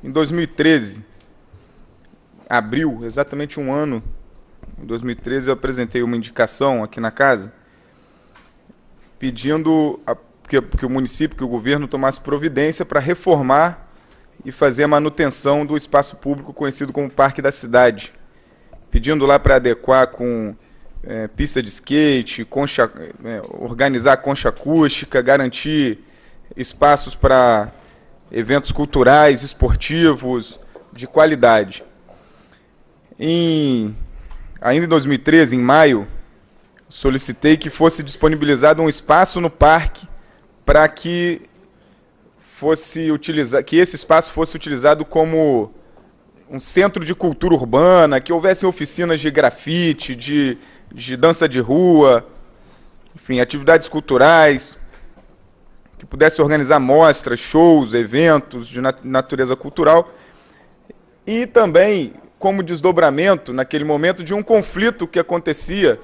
Em 2013, abril, exatamente um ano, em 2013 eu apresentei uma indicação aqui na casa, pedindo que o município, que o governo tomasse providência para reformar e fazer a manutenção do espaço público conhecido como Parque da Cidade, pedindo lá para adequar com pista de skate, organizar a concha acústica, garantir espaços para eventos culturais, esportivos, de qualidade. Ainda em 2013, em maio, solicitei que fosse disponibilizado um espaço no parque para que esse espaço fosse utilizado como um centro de cultura urbana, que houvessem oficinas de grafite, de dança de rua, enfim, atividades culturais, que pudesse organizar mostras, shows, eventos de natureza cultural, e também como desdobramento, naquele momento, de um conflito que acontecia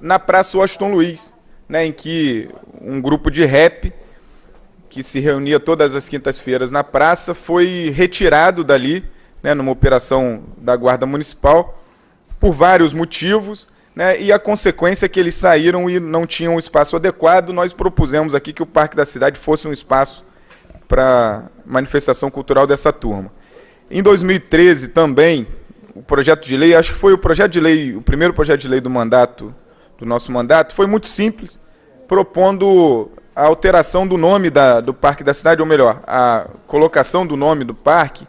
na Praça Washington Luiz, né, em que um grupo de rap, que se reunia todas as quintas-feiras na praça, foi retirado dali, né, numa operação da Guarda Municipal, por vários motivos, né, e a consequência é que eles saíram e não tinham um espaço adequado. Nós propusemos aqui que o Parque da Cidade fosse um espaço para manifestação cultural dessa turma. Em 2013 também, o projeto de lei, acho que foi o primeiro projeto de lei do nosso mandato, foi muito simples, propondo a alteração do nome do Parque da Cidade, ou melhor, a colocação do nome do parque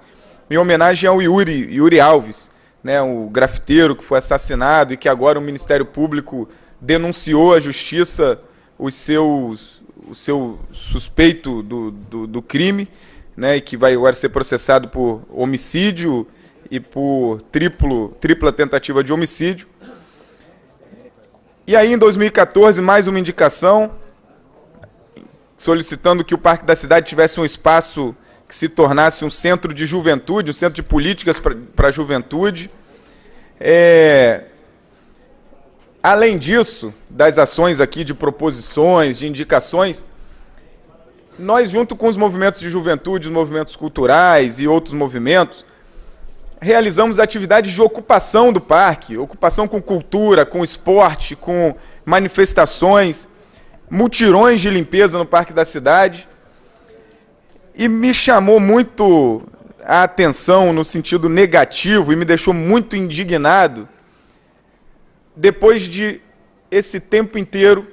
em homenagem ao Yuri Alves, né, o grafiteiro que foi assassinado e que agora o Ministério Público denunciou à Justiça o seu suspeito do crime, né, e que vai agora ser processado por homicídio e por tripla tentativa de homicídio. E aí, em 2014, mais uma indicação, solicitando que o Parque da Cidade tivesse um espaço que se tornasse um centro de juventude, um centro de políticas para a juventude. Além disso, das ações aqui de proposições, de indicações, nós, junto com os movimentos de juventude, os movimentos culturais e outros movimentos, realizamos atividades de ocupação do parque, ocupação com cultura, com esporte, com manifestações, mutirões de limpeza no Parque da Cidade. E me chamou muito a atenção no sentido negativo e me deixou muito indignado, depois de esse tempo inteiro,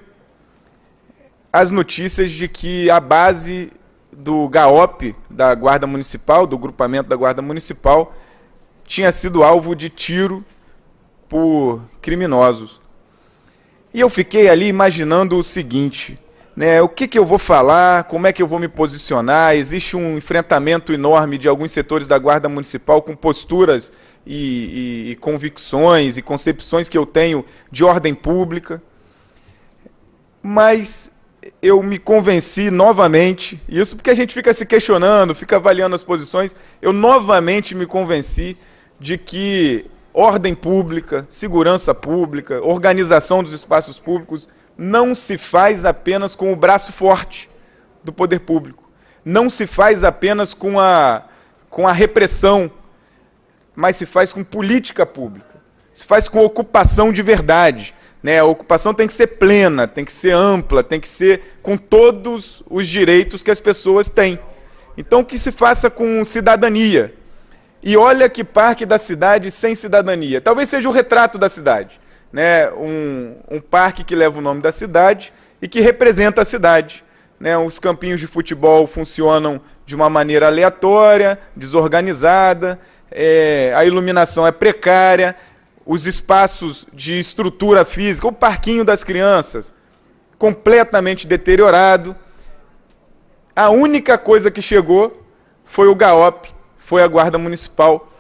as notícias de que a base do GAOP, da Guarda Municipal, do grupamento da Guarda Municipal, tinha sido alvo de tiro por criminosos. E eu fiquei ali imaginando o seguinte, né, o que eu vou falar, como é que eu vou me posicionar. Existe um enfrentamento enorme de alguns setores da Guarda Municipal com posturas e convicções e concepções que eu tenho de ordem pública, mas eu me convenci novamente, isso porque a gente fica se questionando, fica avaliando as posições, eu novamente me convenci de que ordem pública, segurança pública, organização dos espaços públicos não se faz apenas com o braço forte do poder público, não se faz apenas com a repressão, mas se faz com política pública, se faz com ocupação de verdade, né? A ocupação tem que ser plena, tem que ser ampla, tem que ser com todos os direitos que as pessoas têm. Então, que se faça com cidadania. E olha que Parque da Cidade sem cidadania. Talvez seja o retrato da cidade, né? Um parque que leva o nome da cidade e que representa a cidade, né? Os campinhos de futebol funcionam de uma maneira aleatória, desorganizada, a iluminação é precária, os espaços de estrutura física, o parquinho das crianças, completamente deteriorado. A única coisa que chegou foi o GAOP, foi a Guarda Municipal,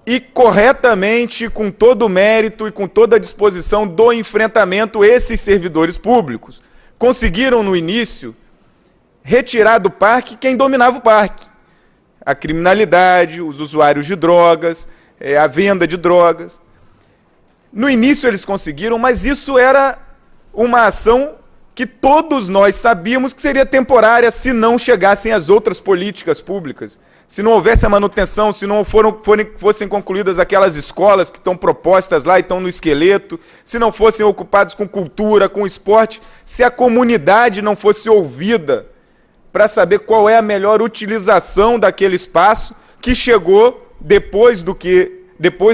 e corretamente, com todo o mérito e com toda a disposição do enfrentamento, esses servidores públicos conseguiram, no início, retirar do parque quem dominava o parque. A criminalidade, os usuários de drogas, a venda de drogas. No início eles conseguiram, mas isso era uma ação que todos nós sabíamos que seria temporária se não chegassem as outras políticas públicas, se não houvesse a manutenção, se não fossem concluídas aquelas escolas que estão propostas lá e estão no esqueleto, se não fossem ocupados com cultura, com esporte, se a comunidade não fosse ouvida para saber qual é a melhor utilização daquele espaço que chegou depois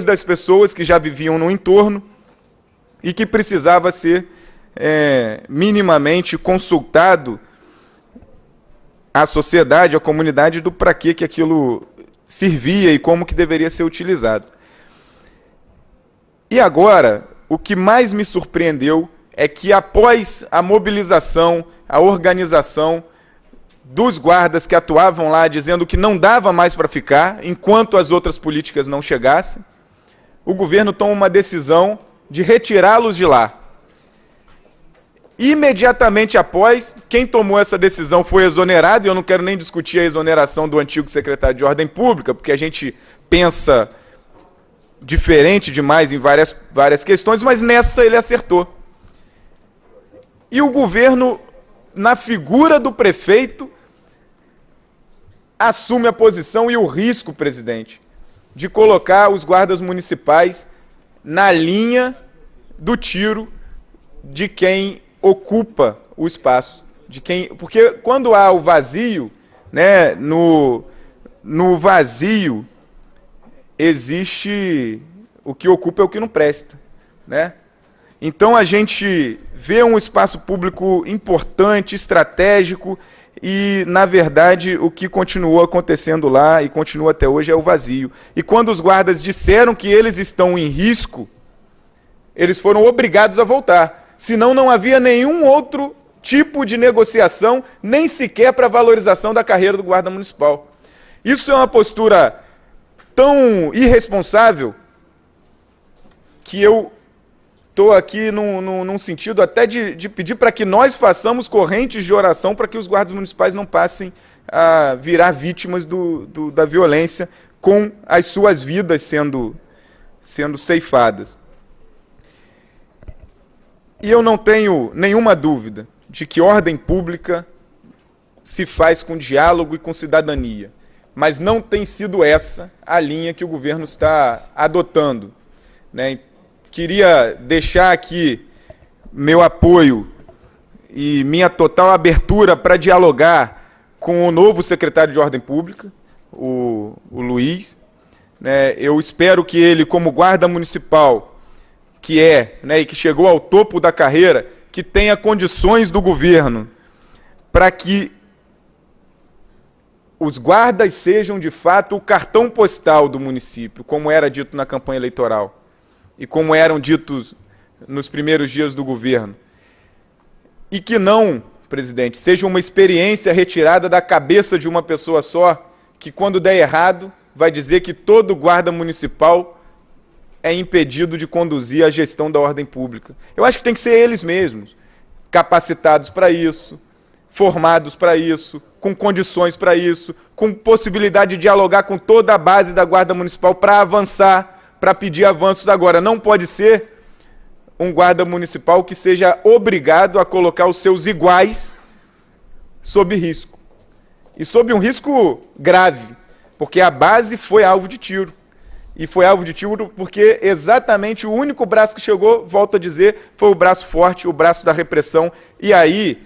das pessoas que já viviam no entorno e que precisava ser minimamente consultado a sociedade, a comunidade, do para que aquilo servia e como que deveria ser utilizado. E agora, o que mais me surpreendeu é que após a mobilização, a organização dos guardas que atuavam lá, dizendo que não dava mais para ficar, enquanto as outras políticas não chegassem, o governo toma uma decisão de retirá-los de lá. Imediatamente após, quem tomou essa decisão foi exonerado, e eu não quero nem discutir a exoneração do antigo secretário de Ordem Pública, porque a gente pensa diferente demais em várias questões, mas nessa ele acertou. E o governo, na figura do prefeito, assume a posição e o risco, presidente, de colocar os guardas municipais na linha do tiro de quem ocupa o espaço, porque quando há o vazio, né, no vazio existe o que ocupa é o que não presta, né? Então a gente vê um espaço público importante, estratégico, e na verdade o que continuou acontecendo lá e continua até hoje é o vazio. E quando os guardas disseram que eles estão em risco, eles foram obrigados a voltar. Senão não havia nenhum outro tipo de negociação, nem sequer para a valorização da carreira do guarda municipal. Isso é uma postura tão irresponsável que eu estou aqui num sentido até de pedir para que nós façamos correntes de oração para que os guardas municipais não passem a virar vítimas da violência, com as suas vidas sendo ceifadas. E eu não tenho nenhuma dúvida de que ordem pública se faz com diálogo e com cidadania, mas não tem sido essa a linha que o governo está adotando, né? Queria deixar aqui meu apoio e minha total abertura para dialogar com o novo secretário de Ordem Pública, o Luiz, né? Eu espero que ele, como guarda municipal, que né, e que chegou ao topo da carreira, que tenha condições do governo para que os guardas sejam, de fato, o cartão postal do município, como era dito na campanha eleitoral e como eram ditos nos primeiros dias do governo. E que não, presidente, seja uma experiência retirada da cabeça de uma pessoa só, que quando der errado, vai dizer que todo guarda municipal é impedido de conduzir a gestão da ordem pública. Eu acho que tem que ser eles mesmos, capacitados para isso, formados para isso, com condições para isso, com possibilidade de dialogar com toda a base da Guarda Municipal para avançar, para pedir avanços agora. Não pode ser um guarda municipal que seja obrigado a colocar os seus iguais sob risco. E sob um risco grave, porque a base foi alvo de tiro. E foi alvo de tiro porque exatamente o único braço que chegou, volto a dizer, foi o braço forte, o braço da repressão. E aí,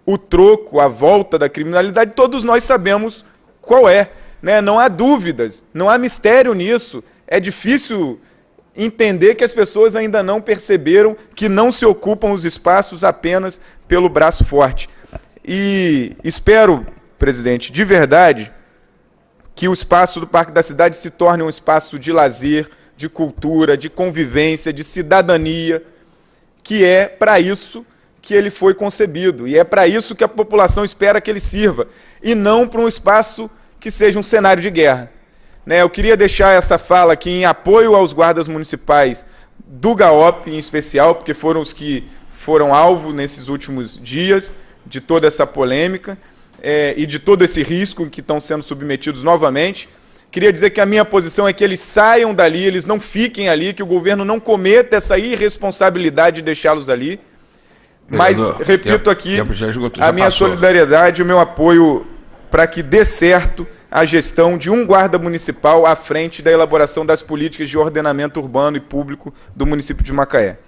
o troco, a volta da criminalidade, todos nós sabemos qual é, né? Não há dúvidas, não há mistério nisso. É difícil entender que as pessoas ainda não perceberam que não se ocupam os espaços apenas pelo braço forte. E espero, presidente, de verdade, que o espaço do Parque da Cidade se torne um espaço de lazer, de cultura, de convivência, de cidadania, que é para isso que ele foi concebido, e é para isso que a população espera que ele sirva, e não para um espaço que seja um cenário de guerra. Né, eu queria deixar essa fala aqui em apoio aos guardas municipais do GAOP, em especial, porque foram os que foram alvo nesses últimos dias de toda essa polêmica, e de todo esse risco em que estão sendo submetidos novamente. Queria dizer que a minha posição é que eles saiam dali, eles não fiquem ali, que o governo não cometa essa irresponsabilidade de deixá-los ali, Mas, repito aqui, a minha solidariedade e o meu apoio para que dê certo a gestão de um guarda municipal à frente da elaboração das políticas de ordenamento urbano e público do município de Macaé.